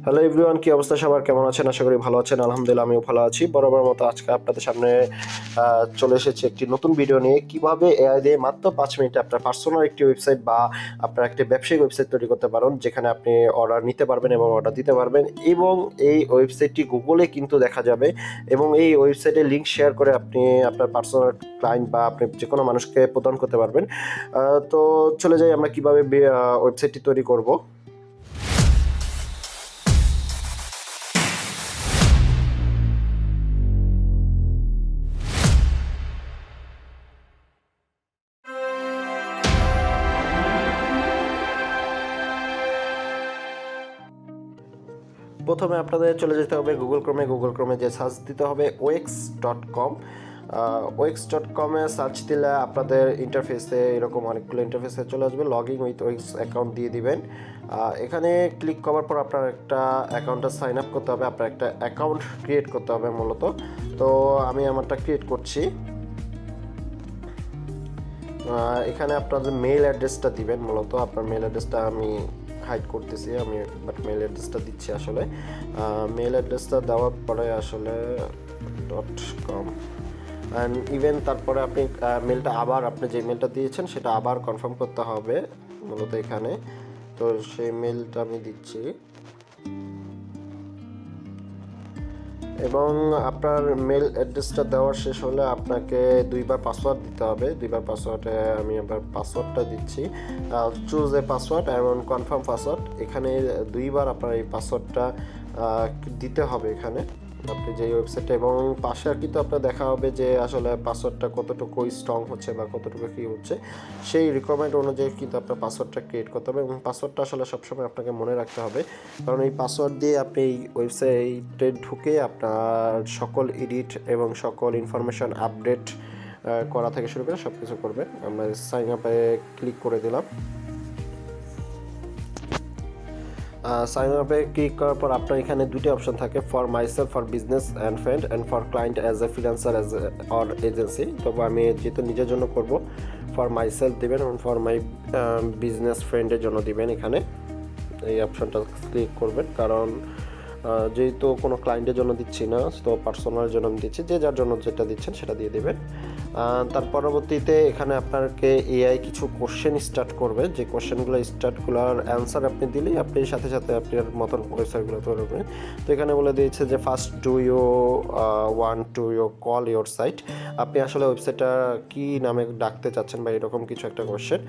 Hello everyone, কি অবস্থা সবার? কেমন আছেন? আশা করি ভালো আছেন। আলহামদুলিল্লাহ আমিও ভালো আছি। বরাবর মতো আজকে আপনাদের সামনে চলে এসেছি একটি নতুন ভিডিও নিয়ে। কিভাবে এআই দিয়ে মাত্র 5 মিনিটে আপনার পার্সোনাল একটি ওয়েবসাইট বা আপনার একটি ব্যবসায়িক ওয়েবসাইট তৈরি করতে পারেন, যেখানে আপনি অর্ডার নিতে পারবেন এবং অর্ডার দিতে পারবেন, এবং এই ওয়েবসাইটটি গুগলে কিন্তু দেখা যাবে, এবং এই ওয়েবসাইটের লিঙ্ক শেয়ার করে আপনি আপনার পার্সোনাল ক্লায়েন্ট বা আপনি যে কোনো মানুষকে প্রদান করতে পারবেন। তো চলে যাই আমরা কিভাবে ওয়েবসাইটটি তৈরি করব। প্রথমে আপনাদের চলে যেতে হবে গুগল ক্রোমে যে সার্চ দিতে হবে OX.com। OX.com-এ সার্চ দিলে আপনাদের ইন্টারফেসে এরকম অনেকগুলো ইন্টারফেসে চলে আসবে। Log in with OX account দিয়ে দিবেন। এখানে ক্লিক করার পর আপনার একটা অ্যাকাউন্টে সাইন আপ করতে হবে, আপনার একটা অ্যাকাউন্ট ক্রিয়েট করতে হবে মূলত। তো আমি আমারটা ক্রিয়েট করছি। এখানে আপনাদের মেইল অ্যাড্রেসটা দিবেন। মূলত আপনার মেইল অ্যাড্রেসটা আমি হাইড করতেছি, আমি বাট মেইল অ্যাড্রেসটা দিচ্ছি আসলে। মেইল অ্যাড্রেসটা দেওয়ার পরে আসলে .com অ্যান্ড ইভেন তারপরে আপনি মেলটা আবার আপনি যে মেলটা দিয়েছেন সেটা আবার কনফার্ম করতে হবে মূলত এখানে। তো সেই মেলটা আমি দিচ্ছি, এবং আপনার মেল অ্যাড্রেসটা দেওয়া শেষ হলে আপনাকে দুইবার পাসওয়ার্ড দিতে হবে। দুইবার পাসওয়ার্ডে আমি আবার পাসওয়ার্ডটা দিচ্ছি। চুজ এ পাসওয়ার্ড এবং কনফার্ম পাসওয়ার্ড, এখানে দুইবার আপনার এই পাসওয়ার্ডটা দিতে হবে এখানে আপনি যে ওয়েবসাইটে, এবং পাশে কিন্তু আপনার দেখা হবে যে আসলে পাসওয়ার্ডটা কতটুকু স্ট্রং হচ্ছে বা কতটুকু কী হচ্ছে, সেই রিকোয়ারমেন্ট অনুযায়ী কিন্তু আপনার পাসওয়ার্ডটা ক্রিয়েট করতে হবে। এবং পাসওয়ার্ডটা আসলে সবসময় আপনাকে মনে রাখতে হবে, কারণ এই পাসওয়ার্ড দিয়ে আপনি এই ওয়েবসাইটে ঢুকে আপনার সকল এডিট এবং সকল ইনফরমেশন আপডেট করা থেকে শুরু করে সব কিছু করবেন। আমরা সাইন আপে ক্লিক করে দিলাম। সাইন আপে ক্লিক করার পর আপনার এখানে দুটি অপশন থাকে, for myself, for business and friend, and for client as a freelancer as or agency. তবে আমি যেহেতু নিজের জন্য করব, ফর মাইসেলফ দিবেন এবং ফর মাই বিজনেস ফ্রেন্ডের জন্য দিবেন। এখানে এই অপশনটা ক্লিক করবেন, কারণ যেহেতু কোনো ক্লায়েন্টের জন্য দিচ্ছি না, তো পার্সোনালের জন্য আমি দিচ্ছি। যে যার জন্য যেটা দিচ্ছেন সেটা দিয়ে দেবেন। তার পরবর্তীতে এখানে আপনাকে এআই কিছু কোশ্চেন স্টার্ট করবে, যে কোশ্চেনগুলোর অ্যান্সার আপনি দিলেই আপনি সাথে সাথে আপনার মতন ওয়েবসাইটগুলো তৈরি করবেন। তো এখানে বলে দিয়েছে যে first do you want to you call your site, আপনি আসলে ওয়েবসাইটটা কী নামে ডাকতে চাচ্ছেন বা এরকম কিছু একটা কোশ্চেন।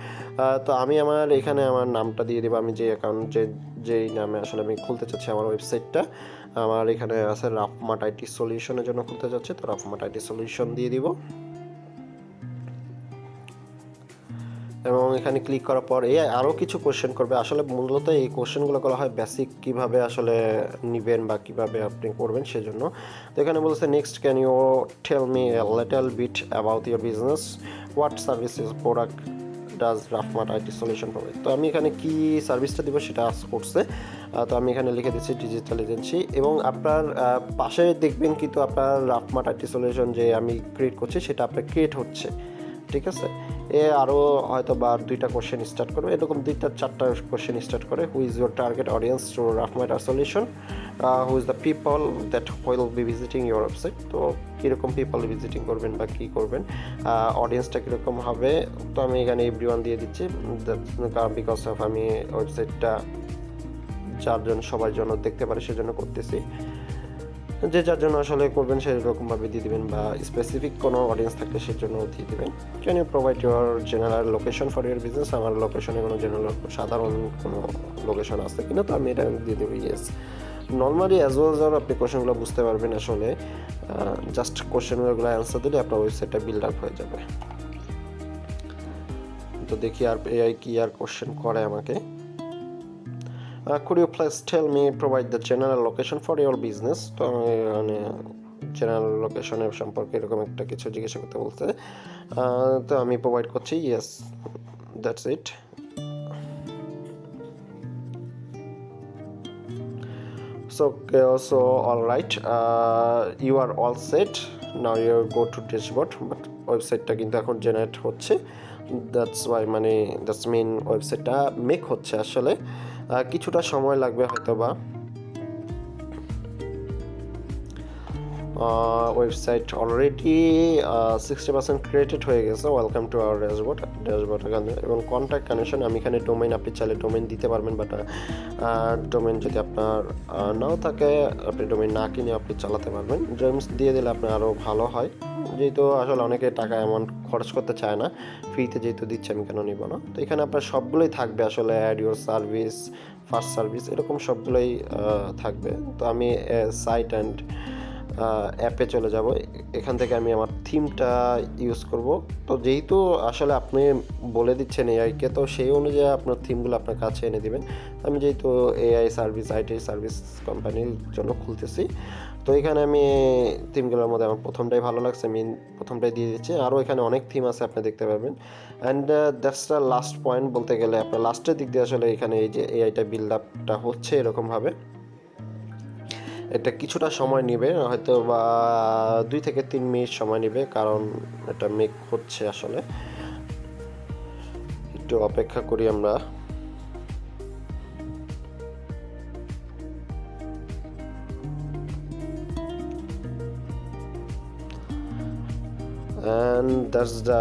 তো আমি এখানে আমার নামটা দিয়ে দেবো, আমি যে অ্যাকাউন্ট যেই নামে আসলে আমি খুলতে চাচ্ছি আমার ওয়েবসাইটটা। আমার এখানে আছে রাফমার্ট আইটি সলিউশনের জন্য খুলতে যাচ্ছে, তো রাফমার্ট আইটি সলিউশন দিয়ে দিব। এবং এখানে ক্লিক করার পর এই আরও কিছু কোশ্চেন করবে। আসলে মূলত এই কোশ্চেনগুলো করা হয় বেসিক কীভাবে আসলে নেবেন বা কীভাবে আপনি করবেন সেজন্য। তো এখানে বলছে next can you tell me a little bit about your business, what services product does Rafmart IT solution provide. তো আমি এখানে কি সার্ভিসটা দিব সেটা আজ করছে। তো আমি এখানে লিখে দিচ্ছি ডিজিটাল এজেন্সি, এবং আপনার পাশে দেখবেন কিন্তু আপনার রাফমার্ট আইটি সলিউশন যে আমি ক্রিয়েট করছি সেটা আপনার ক্রিয়েট হচ্ছে, ঠিক আছে। আরও হয়তো বা দুইটা কোশ্চেন স্টার্ট করবে, এরকম 2-4টা কোশ্চেন স্টার্ট করে। Who is your target audience to Rafmart solution, who is the people that will be visiting your website. তো কীরকম পিপল ভিজিটিং করবেন বা কী করবেন, অডিয়েন্সটা কীরকম হবে। তো আমি এখানে এভরিওয়ান দিয়ে দিচ্ছি, বিকজ অফ আমি ওয়েবসাইটটা যার সবার জন্য দেখতে পারে সেজন্য করতেছি। যে যার জন্য আসলে করবেন সেরকমভাবে দিয়ে দেবেন, বা স্পেসিফিক কোনো অডিয়েন্স থাকলে সেজন্য দিয়ে দেবেন। Can you provide your general location for your business, আমার লোকেশনে কোনো সাধারণ কোনো লোকেশন আছে কিনা, তো আমি এটা দিয়ে দেবো ইয়েস। নর্মালি অ্যাজ ওয়েল যার আপনি কোশ্চেনগুলো বুঝতে পারবেন আসলে, জাস্ট কোশ্চেনগুলো অ্যান্সার দিলে আপনার ওয়েবসাইটটা বিল্ড আপ হয়ে যাবে। তো দেখি আর এআই কি আর কোশ্চেন করে আমাকে। Could you please tell me provide the general location for your business? তো আমি মানে জেনারেল লোকেশনের সম্পর্কে এরকম একটা কিছু জিজ্ঞাসা করতে বলতে, তো আমি প্রোভাইড করছি yes, that's it. So all right, you are all set. Now you go to dashboard, but ওয়েবসাইটটা কিন্তু এখন জেনারেট হচ্ছে, দ্যাটস ওয়াই মানে দ্যাটস মিন ওয়েবসাইটটা মেক হচ্ছে আসলে। কিছুটা সময় লাগবে হয়তো বা। ওয়েবসাইট অলরেডি 60% ক্রিয়েটেড হয়ে গেছে। ওয়েলকাম টু আওয়ার ড্যাশবোর্ড এখানে, এবং কন্ট্যাক্ট কানেকশন আমি এখানে ডোমেইন, আপনি চাইলে ডোমেইন দিতে পারবেন, বাট ডোমেইন যদি আপনার নাও থাকে, আপনি ডোমেইন না কিনে আপনি চালাতে পারবেন। ডোমেইন দিয়ে দিলে আপনার আরও ভালো হয়, যেহেতু আসলে অনেকে টাকা অ্যামাউন্ট খরচ করতে চায় না, ফ্রিতে যেহেতু দিচ্ছে আমি কেন নিব না। তো এখানে আপনার সবগুলোই থাকবে আসলে, add your service, first service, এরকম সবগুলোই থাকবে। তো আমি সাইট অ্যান্ড অ্যাপে চলে যাব। এখান থেকে আমি আমার থিমটা ইউজ করব। তো যেহেতু আসলে আপনি বলে দিচ্ছেন এআইকে, তো সেই অনুযায়ী আপনার থিমগুলো আপনার কাছে এনে দিবেন। আমি যেহেতু এআই সার্ভিস, আইটি সার্ভিস কোম্পানির জন্য খুলতেছি, তো এখানে আমি থিমগুলোর মধ্যে আমার প্রথমটাই ভালো লাগছে, আমি প্রথমটাই দিয়ে দিচ্ছি। আরও এখানে অনেক থিম আছে, আপনি দেখতে পাবেন। And that's the last point বলতে গেলে, আপনার লাস্টের দিক দিয়ে আসলে এখানে এই যে এআইটা বিল্ড আপটা হচ্ছে এরকমভাবে। এটা কিছুটা সময় নেবে, হয়তো বা 2 থেকে 3 মিনিট সময় নেবে, কারণ এটা মেক হচ্ছে আসলে। একটু অপেক্ষা করি আমরা। অ্যান্ড দ্যাটস দ্য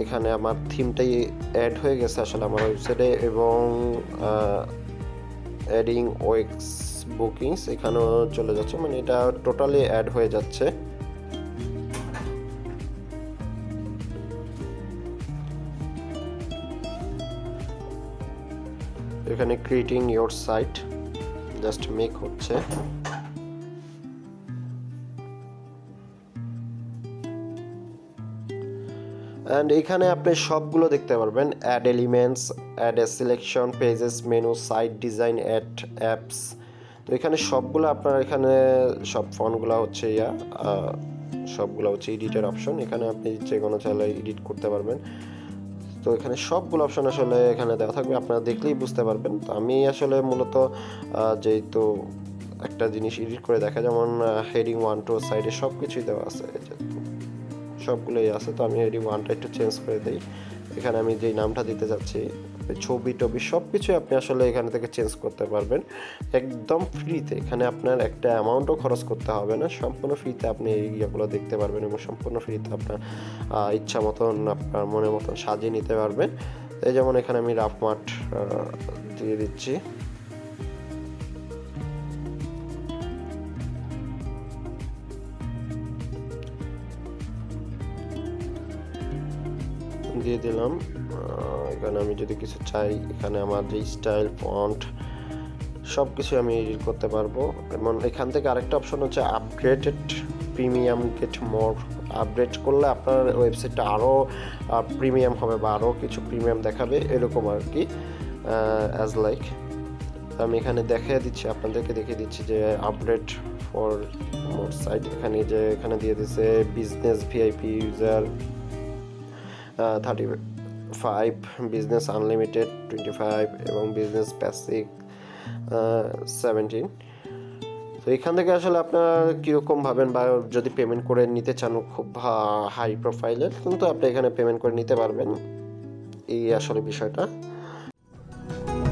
এখানে আমার থিমটাই অ্যাড হয়ে গেছে আসলে আমার ওয়েবসাইটে, এবং অ্যাডিং ওয়েক্স বুকিংস এখানেও চলে যাচ্ছে, মানে এটা টোটালি অ্যাড হয়ে যাচ্ছে। এখানে creating your site just make হচ্ছে। অ্যান্ড এখানে আপনি সবগুলো দেখতে পারবেন, add elements, add a selection, pages, menu, site design, add apps. তো এখানে সবগুলো আপনার, এখানে সব ফন্টগুলো হচ্ছে সবগুলো হচ্ছে এডিটের অপশন। এখানে আপনি যে কোনো চাইলে এডিট করতে পারবেন। তো এখানে সবগুলো অপশন আসলে এখানে দেওয়া থাকবে, আপনারা দেখলেই বুঝতে পারবেন। তো আমি আসলে মূলত যেহেতু একটা জিনিস এডিট করে দেখা, যেমন হেডিং 1 2 সাইডে সব কিছুই দেওয়া আছে, সবগুলোই আছে। তো আমি হেডিং 1টা একটু চেঞ্জ করে দিই। এখানে আমি যেই নামটা দিতে যাচ্ছি, ছবি টবি সব কিছুই আপনি আসলে এখান থেকে চেঞ্জ করতে পারবেন একদম ফ্রিতে। এখানে আপনার একটা অ্যামাউন্টও খরচ করতে হবে না, সম্পূর্ণ ফ্রিতে আপনি এই ইয়েগুলো দেখতে পারবেন, এবং সম্পূর্ণ ফ্রিতে আপনার ইচ্ছা মতন, আপনার মনের মতন সাজিয়ে নিতে পারবেন। এই যেমন এখানে আমি রাফ মাঠ দিয়ে দিচ্ছি। দিয়ে দিলাম। এখানে আমি যদি কিছু চাই, এখানে আমার যে স্টাইল, ফন্ট সব কিছু আমি এডিট করতে পারবো। এবং এখান থেকে আরেকটা অপশন হচ্ছে upgraded premium, get more. Upgrade করলে আপনার ওয়েবসাইটটা আরও প্রিমিয়াম হবে, বা আরও কিছু প্রিমিয়াম দেখাবে, এরকম আর কি। অ্যাজ লাইক আমি এখানে দেখিয়ে দিচ্ছি, আপনাদেরকে দেখিয়ে দিচ্ছি যে আপগ্রেড ফর মোর সাইট। এখানে দিয়ে দিচ্ছে business VIP user 35, business unlimited 25, এবং বিজনেস বেসিক 17। তো এখান থেকে আসলে আপনার কীরকম ভাবেন, বা যদি পেমেন্ট করে নিতে চান খুব হাই প্রোফাইলের, কিন্তু আপনি এখানে পেমেন্ট করে নিতে পারবেন, এই আসলে বিষয়টা।